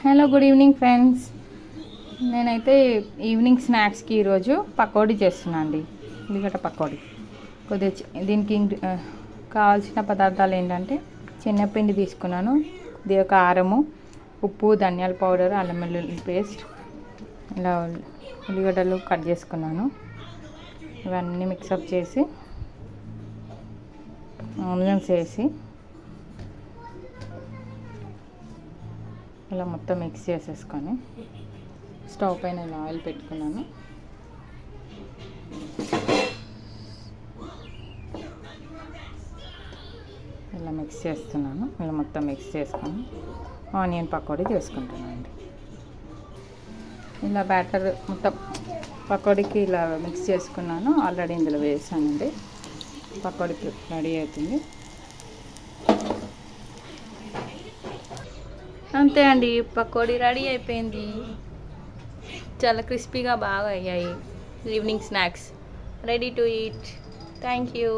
Hello, good evening friends. నేనైతే evening స్నాక్స్కి ఈరోజు పకోడీ చేస్తున్నా అండి. ఉల్లిగడ్డ పకోడీ. దీనికి కావాల్సిన పదార్థాలు ఏంటంటే శనగపిండి తీసుకున్నాను, కొద్దిగా కారము, ఉప్పు, ధనియాల పౌడర్, అల్లం వెల్లుల్లి పేస్ట్, ఇలా ఉల్లిగడ్డలు కట్ చేసుకున్నాను. ఇవన్నీ మిక్సప్ చేసి ఆనియన్స్ వేసి ఇలా మొత్తం మిక్స్ చేసేసుకొని స్టవ్ పైన ఇలా ఆయిల్ పెట్టుకున్నాను. ఇలా మిక్స్ చేస్తున్నాను. ఇలా మొత్తం మిక్స్ చేసుకొని ఆనియన్ పకోడీ చేసుకుంటున్నాను అండి. ఇలా బ్యాటర్ మొత్తం పకోడీకి ఇలా మిక్స్ చేసుకున్నాను. ఆల్రెడీ ఇందులో వేసానండి. పకోడీకి రెడీ అవుతుంది. అంతే అండి, పకోడీ రెడీ అయిపోయింది. చాలా క్రిస్పీగా బాగా అయ్యాయి. Evening snacks ready to eat. Thank you.